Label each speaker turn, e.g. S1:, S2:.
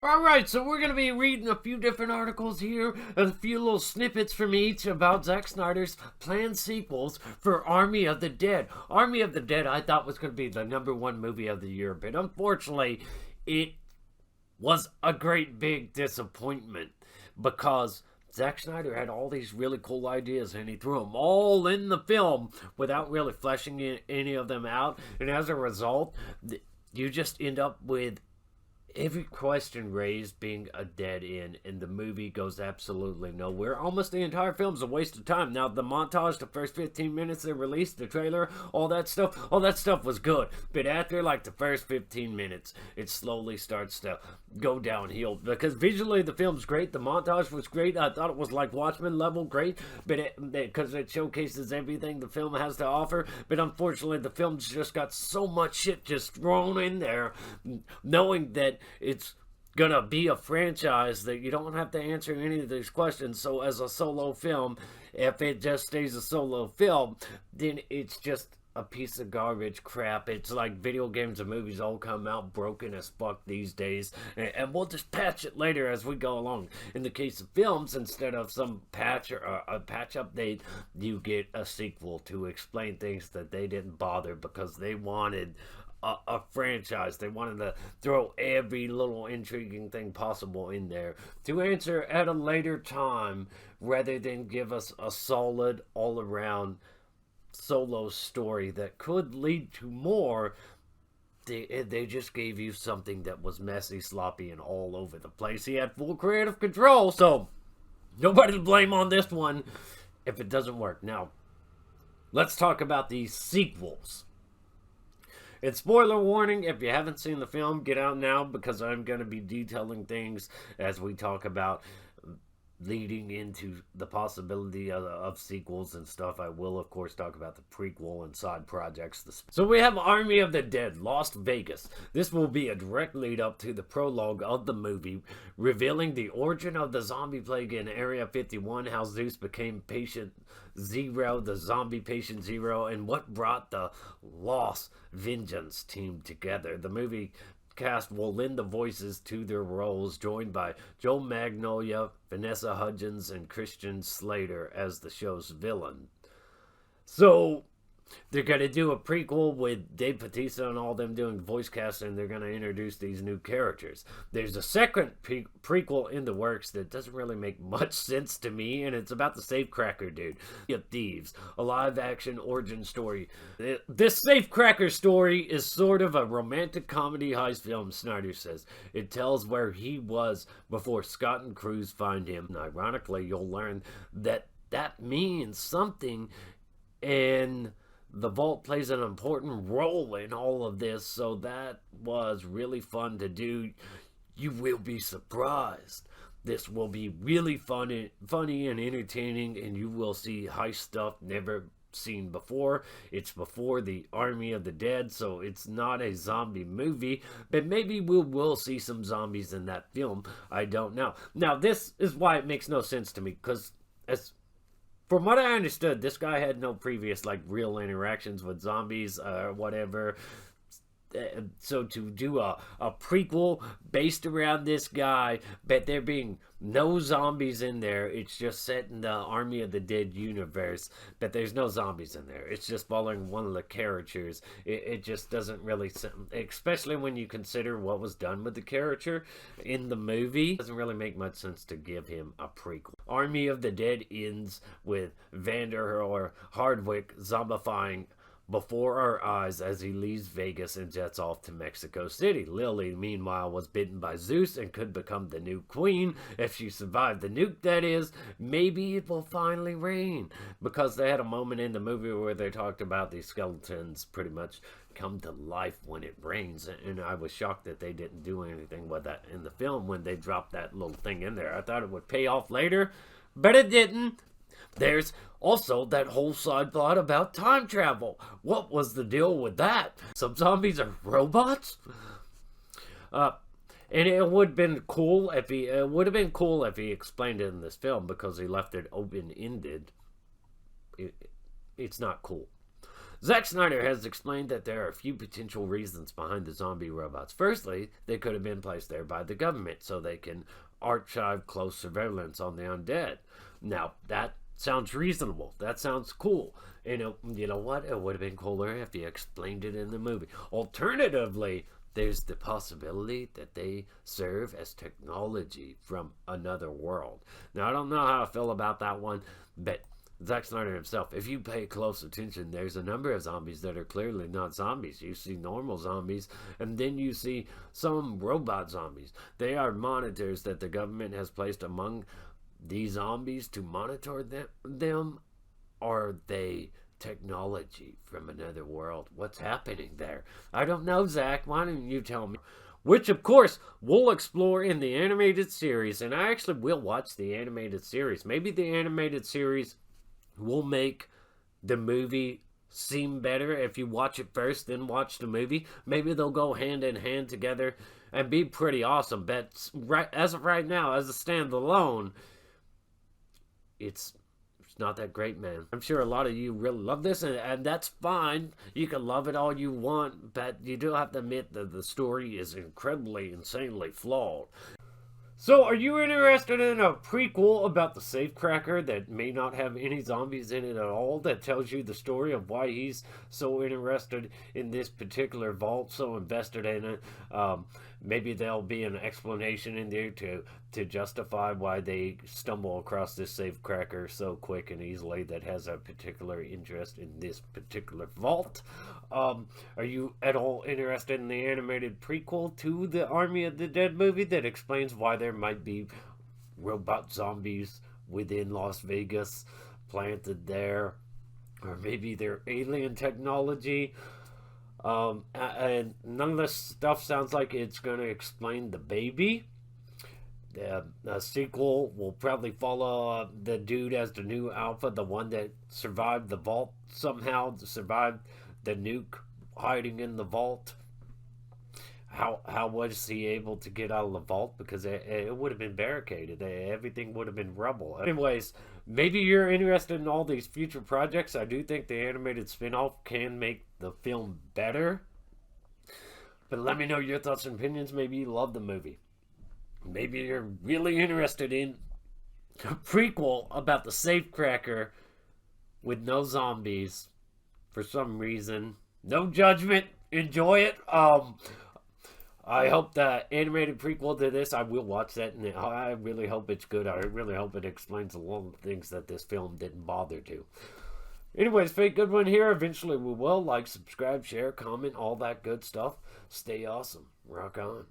S1: Alright, so we're going to be reading a few different articles here, a few little snippets from each about Zack Snyder's planned sequels for Army of the Dead. Army of the Dead I thought was going to be the #1 movie of the year, but unfortunately, it was a great big disappointment because Zack Snyder had all these really cool ideas and he threw them all in the film without really fleshing any of them out, and as a result, you just end up with every question raised being a dead end, and the movie goes absolutely nowhere. Almost the entire film's a waste of time. Now, the montage, the first 15 minutes they released, the trailer, all that stuff was good. But after like the first 15 minutes, it slowly starts to go downhill because visually the film's great. The montage was great. I thought it was like Watchmen level great, but because it showcases everything the film has to offer. But unfortunately, the film's just got so much shit just thrown in there, knowing that it's gonna be a franchise that you don't have to answer any of these questions. So as a solo film, if it just stays a solo film, then it's just a piece of garbage crap. It's like video games and movies all come out broken as fuck these days, and we'll just patch it later as we go along. In the case of films, instead of some patch or a patch update, you get a sequel to explain things that they didn't bother because they wanted a franchise. They wanted to throw every little intriguing thing possible in there to answer at a later time rather than give us a solid all around solo story that could lead to more. They just gave you something that was messy, sloppy, and all over the place. He had full creative control, so nobody to blame on this one if it doesn't work. Now, let's talk about these sequels. And spoiler warning, if you haven't seen the film, get out now because I'm going to be detailing things as we talk about leading into the possibility of sequels and stuff. I will, of course, talk about the prequel and side projects. So we have Army of the Dead, Las Vegas. This will be a direct lead up to the prologue of the movie, revealing the origin of the zombie plague in Area 51, how Zeus became Patient Zero, the zombie Patient Zero, and what brought the Lost Vengeance team together. The movie cast will lend the voices to their roles, joined by Joe Manganiello, Vanessa Hudgens, and Christian Slater as the show's villain. So they're going to do a prequel with Dave Bautista and all them doing voice casting. They're going to introduce these new characters. There's a second prequel in the works that doesn't really make much sense to me, and it's about the Safecracker dude. Thieves, a live-action origin story. This Safecracker story is sort of a romantic comedy heist film, Snyder says. It tells where he was before Scott and Cruz find him. And ironically, you'll learn that that means something, and the vault plays an important role in all of this, so that was really fun to do. You will be surprised. This will be really funny and entertaining, and you will see heist stuff never seen before. It's before the Army of the Dead, so it's not a zombie movie, but maybe we will see some zombies in that film. I don't know. Now, this is why it makes no sense to me, because from what I understood, this guy had no previous, like, real interactions with zombies or whatever. So to do a prequel based around this guy, but there being no zombies in there, it's just set in the Army of the Dead universe, but there's no zombies in there. It's just following one of the characters. It just doesn't really, especially when you consider what was done with the character in the movie, it doesn't really make much sense to give him a prequel. Army of the Dead ends with Vander Hardwick zombifying before our eyes as he leaves Vegas and jets off to Mexico City. Lily, meanwhile, was bitten by Zeus and could become the new queen. If she survived the nuke, that is, maybe it will finally rain. Because they had a moment in the movie where they talked about these skeletons pretty much come to life when it rains, and I was shocked that they didn't do anything with that in the film when they dropped that little thing in there. I thought it would pay off later, but it didn't. There's also that whole side plot about time travel. What was the deal with that? Some zombies are robots? And it would have been cool if he explained it in this film, because he left it open-ended. It's not cool. Zack Snyder has explained that there are a few potential reasons behind the zombie robots. Firstly, they could have been placed there by the government so they can archive close surveillance on the undead. Now, that sounds reasonable. That sounds cool. You know what? It would have been cooler if he explained it in the movie. Alternatively, there's the possibility that they serve as technology from another world. Now, I don't know how I feel about that one, but Zack Snyder himself, if you pay close attention, there's a number of zombies that are clearly not zombies. You see normal zombies, and then you see some robot zombies. They are monitors that the government has placed among these zombies to monitor them. Are they technology from another world? What's happening there? I don't know, Zach. Why don't you tell me? Which, of course, we'll explore in the animated series, and I actually will watch the animated series. Maybe the animated series will make the movie seem better if you watch it first, then watch the movie. Maybe they'll go hand in hand together and be pretty awesome. But as of right now, as a standalone, it's not that great, man. I'm sure a lot of you really love this, and that's fine. You can love it all you want, but you do have to admit that the story is incredibly, insanely flawed. So, are you interested in a prequel about the safecracker that may not have any zombies in it at all, that tells you the story of why he's so interested in this particular vault, so invested in it? Maybe there'll be an explanation in there to justify why they stumble across this safecracker so quick and easily that has a particular interest in this particular vault. Are you at all interested in the animated prequel to the Army of the Dead movie that explains why there might be robot zombies within Las Vegas planted there? Or maybe they're alien technology? And none of this stuff sounds like it's going to explain the baby. The sequel will probably follow the dude as the new Alpha, the one that survived the vault somehow, survived the nuke hiding in the vault. How was he able to get out of the vault? Because it would have been barricaded. Everything would have been rubble. Anyways, maybe you're interested in all these future projects. I do think the animated spin-off can make the film better. But let me know your thoughts and opinions. Maybe you love the movie. Maybe you're really interested in a prequel about the safecracker with no zombies for some reason. No judgment. Enjoy it. I hope the animated prequel to this, I will watch that, and I really hope it's good. I really hope it explains a lot of things that this film didn't bother to. Anyways, Fake Good One here. Eventually we will. Like, subscribe, share, comment, all that good stuff. Stay awesome. Rock on.